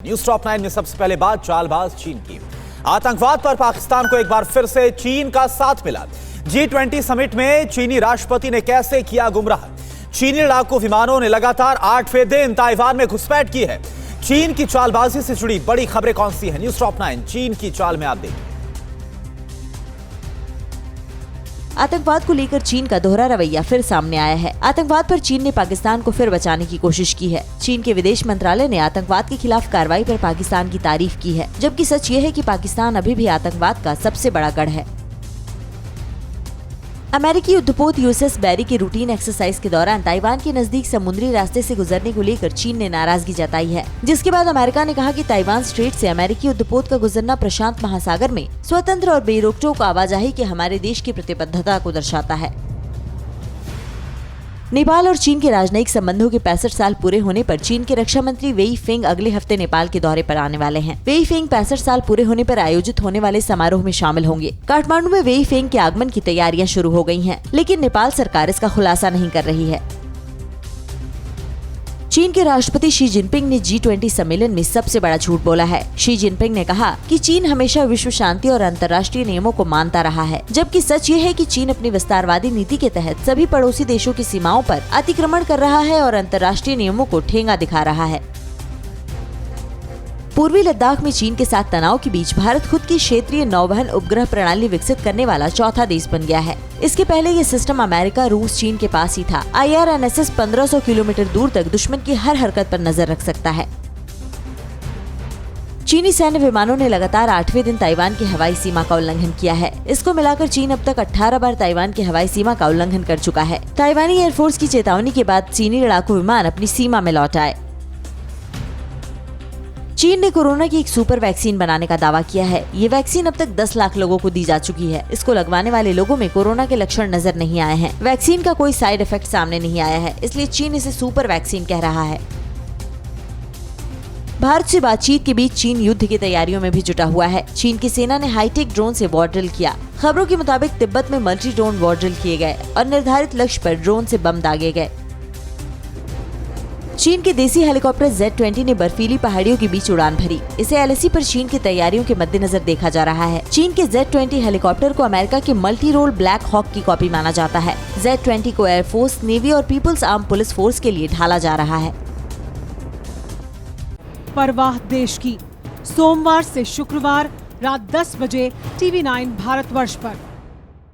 News top 9 में सबसे पहले बात चालबाज चीन की। आतंकवाद पर पाकिस्तान को एक बार फिर से चीन का साथ मिला। G20 समिट में चीनी राष्ट्रपति ने कैसे किया गुमराह। चीनी लड़ाकू विमानों ने लगातार 8वें दिन ताइवान में घुसपैठ की है। चीन की चालबाजी से जुड़ी बड़ी खबरें कौन सी है, न्यूज टॉप 9 चीन की चाल में आप देखिए। आतंकवाद को लेकर चीन का दोहरा रवैया फिर सामने आया है। आतंकवाद पर चीन ने पाकिस्तान को फिर बचाने की कोशिश की है। चीन के विदेश मंत्रालय ने आतंकवाद के खिलाफ कार्रवाई पर पाकिस्तान की तारीफ की है, जबकि सच ये है कि पाकिस्तान अभी भी आतंकवाद का सबसे बड़ा गढ़ है। अमेरिकी युद्धपोत यूएसएस बैरी के रूटीन एक्सरसाइज के दौरान ताइवान के नजदीक समुद्री रास्ते से गुजरने को लेकर चीन ने नाराजगी जताई है, जिसके बाद अमेरिका ने कहा कि ताइवान स्ट्रेट से अमेरिकी युद्धपोत का गुजरना प्रशांत महासागर में स्वतंत्र और बेरोक-टोक आवाजाही के हमारे देश की प्रतिबद्धता को दर्शाता है। नेपाल और चीन के राजनयिक संबंधों के 65 साल पूरे होने पर चीन के रक्षा मंत्री वेई फेंग अगले हफ्ते नेपाल के दौरे पर आने वाले हैं। वेई फेंग 65 साल पूरे होने पर आयोजित होने वाले समारोह में शामिल होंगे। काठमांडू में वेई फेंग के आगमन की तैयारियां शुरू हो गई हैं, लेकिन नेपाल सरकार इसका खुलासा नहीं कर रही है। चीन के राष्ट्रपति शी जिनपिंग ने G20 सम्मेलन में सबसे बड़ा झूठ बोला है। शी जिनपिंग ने कहा कि चीन हमेशा विश्व शांति और अंतर्राष्ट्रीय नियमों को मानता रहा है, जबकि सच ये है कि चीन अपनी विस्तारवादी नीति के तहत सभी पड़ोसी देशों की सीमाओं पर अतिक्रमण कर रहा है और अंतर्राष्ट्रीय नियमों को ठेंगा दिखा रहा है। पूर्वी लद्दाख में चीन के साथ तनाव के बीच भारत खुद की क्षेत्रीय नौवहन उपग्रह प्रणाली विकसित करने वाला चौथा देश बन गया है। इसके पहले ये सिस्टम अमेरिका, रूस, चीन के पास ही था। IRNSS 1500 किलोमीटर दूर तक दुश्मन की हर हरकत पर नजर रख सकता है। चीनी सैन्य विमानों ने लगातार 8वें दिन ताइवान की हवाई सीमा का उल्लंघन किया है। इसको मिलाकर चीन अब तक 18 बार ताइवान की हवाई सीमा का उल्लंघन कर चुका है। ताइवानी एयरफोर्स की चेतावनी के बाद चीनी लड़ाकू विमान अपनी सीमा में लौट आए। चीन ने कोरोना की एक सुपर वैक्सीन बनाने का दावा किया है। ये वैक्सीन अब तक 10 लाख लोगों को दी जा चुकी है। इसको लगवाने वाले लोगों में कोरोना के लक्षण नजर नहीं आए हैं। वैक्सीन का कोई साइड इफेक्ट सामने नहीं आया है, इसलिए चीन इसे सुपर वैक्सीन कह रहा है। भारत से बातचीत के बीच चीन युद्ध की तैयारियों में भी जुटा हुआ है। चीन की सेना ने हाईटेक ड्रोन से वॉर ड्रिल किया। खबरों के मुताबिक तिब्बत में मल्टी ड्रोन वॉर ड्रिल किए गए और निर्धारित लक्ष्य पर ड्रोन से बम दागे गए। चीन के देसी हेलीकॉप्टर Z-20 ने बर्फीली पहाड़ियों के बीच उड़ान भरी। इसे LAC पर चीन की तैयारियों के मद्देनजर देखा जा रहा है। चीन के Z-20 हेलीकॉप्टर को अमेरिका के मल्टी रोल ब्लैक हॉक की कॉपी माना जाता है। Z-20 को एयरफोर्स, नेवी और पीपुल्स आर्म पुलिस फोर्स के लिए ढाला जा रहा है। परवाह देश की, सोमवार से शुक्रवार रात 10 बजे TV9 भारतवर्ष पर।